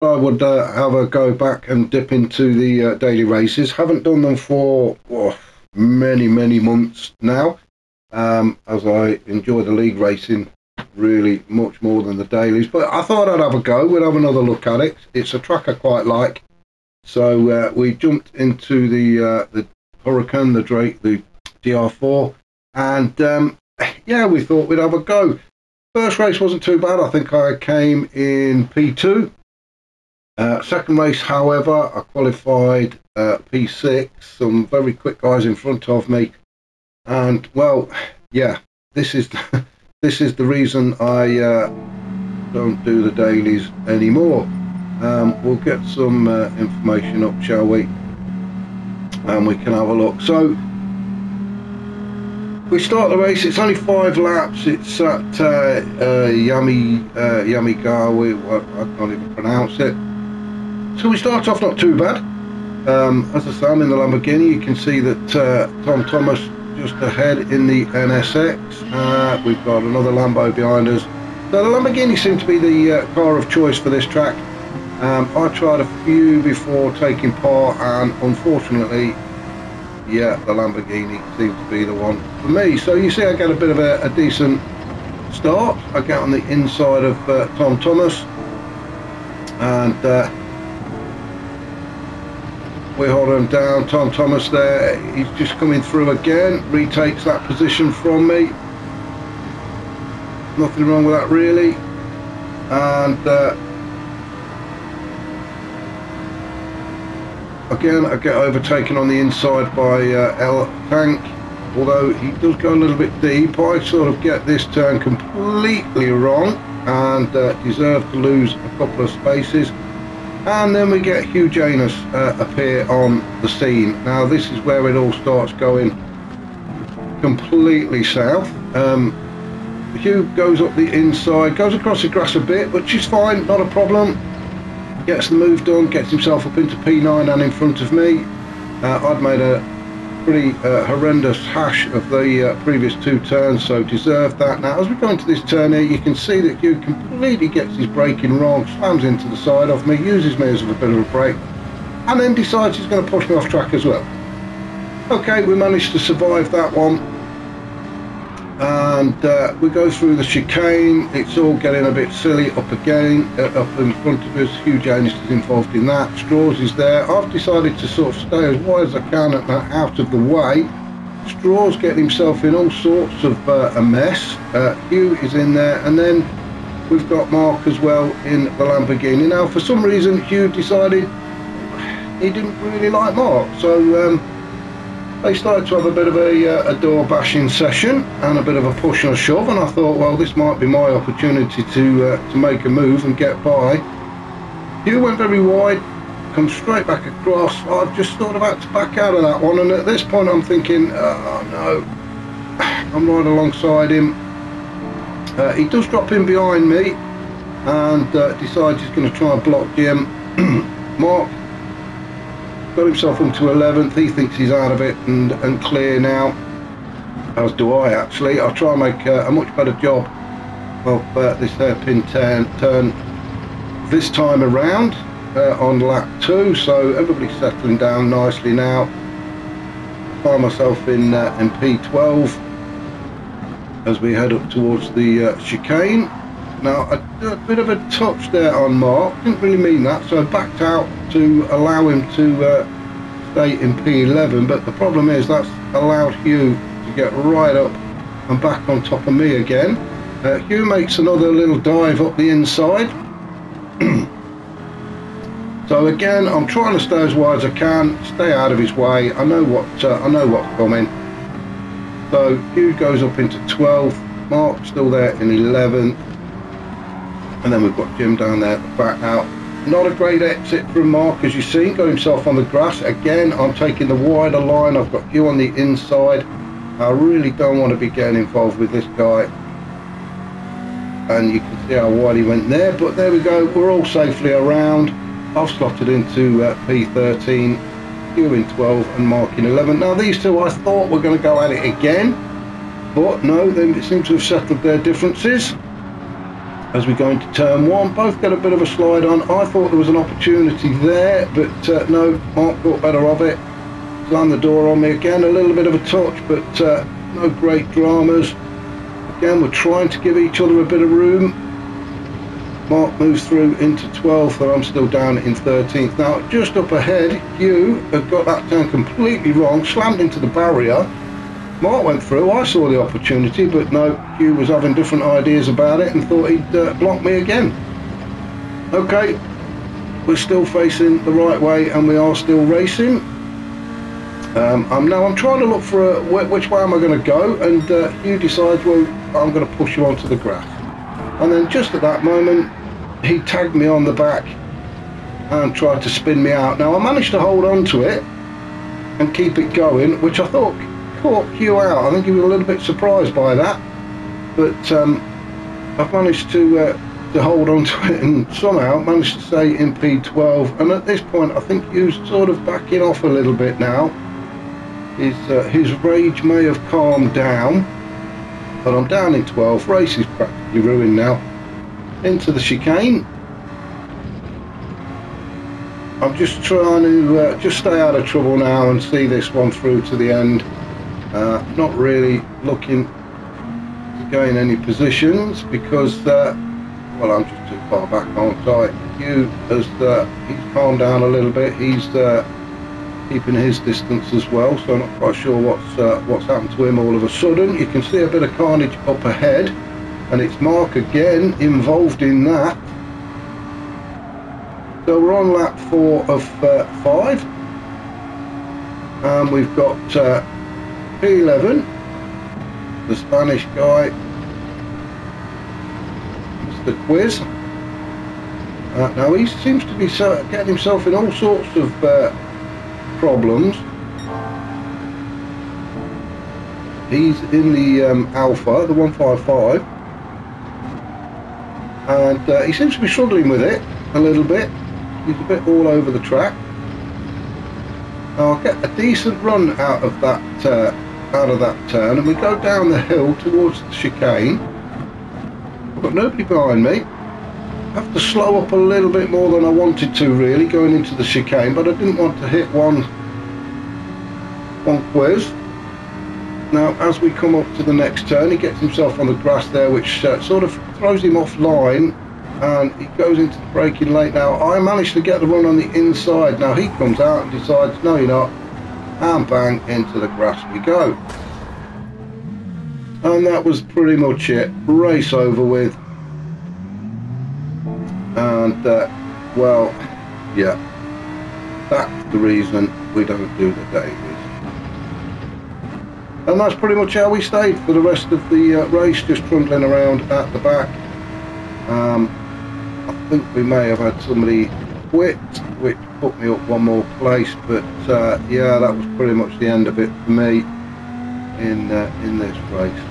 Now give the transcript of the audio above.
I would have a go back and dip into the daily races. Haven't done them for many months now, as I enjoy the league racing really much more than the dailies. But I thought I'd have a go. We'd have another look at it. It's a track I quite like. So we jumped into the Hurricane, the Drake, the DR4, and yeah, we thought we'd have a go. First race wasn't too bad. I think I came in P2. Second race, however, I qualified P6. Some very quick guys in front of me, and well, yeah, this is this is the reason I don't do the dailies anymore. We'll get some information up, shall we? And we can have a look. So we start the race. It's only 5 laps. It's at Yamigawa. I can't even pronounce it. So we start off not too bad. As I say, I'm in the Lamborghini. You can see that Tom Thomas just ahead in the NSX. We've got another Lambo behind us. So the Lamborghini seemed to be the car of choice for this track. I tried a few before taking part, and unfortunately, yeah, the Lamborghini seems to be the one for me. So you see I get a bit of a decent start. I get on the inside of Tom Thomas, and we hold him down. Tom Thomas there, he's just coming through again, retakes that position from me. Nothing wrong with that really. And again, I get overtaken on the inside by El Tank, although he does go a little bit deep. I sort of get this turn completely wrong and deserve to lose a couple of spaces. And then we get Hugh Janus appear on the scene. Now this is where it all starts going completely south. Hugh goes up the inside, goes across the grass a bit, which is fine, not a problem. Gets the move done, gets himself up into P9 and in front of me. I'd made a pretty horrendous hash of the previous 2 turns, so deserved that. Now as we go into this turn here, you can see that Hugh completely gets his braking wrong, slams into the side of me, uses me as a bit of a brake, and then decides he's going to push me off track as well. Okay, we managed to survive that one, and we go through the chicane. It's all getting a bit silly up again, up in front of us. Hugh Janus is involved in that. Straws is there. I've decided to sort of stay as wide as I can out of the way. Straws getting himself in all sorts of a mess. Hugh is in there, and then we've got Mark as well in the Lamborghini. Now for some reason Hugh decided he didn't really like Mark, so they started to have a bit of a door bashing session and a bit of a push and a shove, and I thought, well, this might be my opportunity to make a move and get by. Hugh went very wide, comes straight back across. I've just thought about to back out of that one, and at this point I'm thinking, oh no, I'm right alongside him. He does drop in behind me and decides he's going to try and block Jim. Mark got himself into 11th. He thinks he's out of it and clear now, as do I actually. I'll try and make a much better job of this hairpin turn this time around on lap 2, so everybody's settling down nicely now. Find myself in P12 as we head up towards the chicane. Now I did a bit of a touch there on Mark, didn't really mean that, so I backed out to allow him to stay in P11, but the problem is that's allowed Hugh to get right up and back on top of me again. Hugh makes another little dive up the inside. So again, I'm trying to stay as wide as I can, stay out of his way. I know what's coming. So Hugh goes up into 12th, Mark's still there in 11th, and then we've got Jim down there at the back now. Not a great exit from Mark, as you see, got himself on the grass. Again, I'm taking the wider line. I've got Hugh on the inside. I really don't want to be getting involved with this guy. And you can see how wide he went there, but there we go, we're all safely around. I've slotted into P13, Hugh in 12 and Mark in 11. Now these two I thought were going to go at it again, but no, they seem to have settled their differences. as we go into turn one. Both get a bit of a slide on. I thought there was an opportunity there, but no, Mark got better of it. Slammed the door on me again, a little bit of a touch, but no great dramas. Again, we're trying to give each other a bit of room. Mark moves through into 12th, and I'm still down in 13th. Now, just up ahead, Hugh had got that turn completely wrong, slammed into the barrier. Mark went through, I saw the opportunity, but no, Hugh was having different ideas about it and thought he'd block me again. Okay, we're still facing the right way and we are still racing. I'm trying to look for which way am I going to go, and Hugh decides, well, I'm going to push you onto the grass. And then just at that moment, he tagged me on the back and tried to spin me out. Now, I managed to hold on to it and keep it going, which I thought caught Hugh out. I think he was a little bit surprised by that, but I've managed to hold on to it and somehow managed to stay in P12. And at this point, I think Hugh's sort of backing off a little bit now. His rage may have calmed down, but I'm down in 12th. Race is practically ruined now. Into the chicane. I'm just trying to just stay out of trouble now and see this one through to the end. Not really looking to gain any positions because, well, I'm just too far back, aren't I? Hugh has he's calmed down a little bit. He's keeping his distance as well, so I'm not quite sure what's happened to him all of a sudden. You can see a bit of carnage up ahead, and it's Mark again involved in that. So we're on lap 4 of 5, and we've got P11, the Spanish guy, Mr. Quiz. Now he seems to be getting himself in all sorts of problems. He's in the Alpha, the 155, and he seems to be struggling with it a little bit. He's a bit all over the track. Now I'll get a decent run out of that turn, and we go down the hill towards the chicane. I've got nobody behind me. I have to slow up a little bit more than I wanted to, really, going into the chicane, but I didn't want to hit one Quiz. Now, as we come up to the next turn, he gets himself on the grass there, which sort of throws him off line, and he goes into the braking lane. Now, I managed to get the run on the inside. Now, he comes out and decides, no, you're not, and bang, into the grass we go. And that was pretty much it. Race over with. And well, yeah, that's the reason we don't do the dailies. And that's pretty much how we stayed for the rest of the race, just trundling around at the back. I think we may have had somebody quit, which put me up one more place, but yeah, that was pretty much the end of it for me in this race.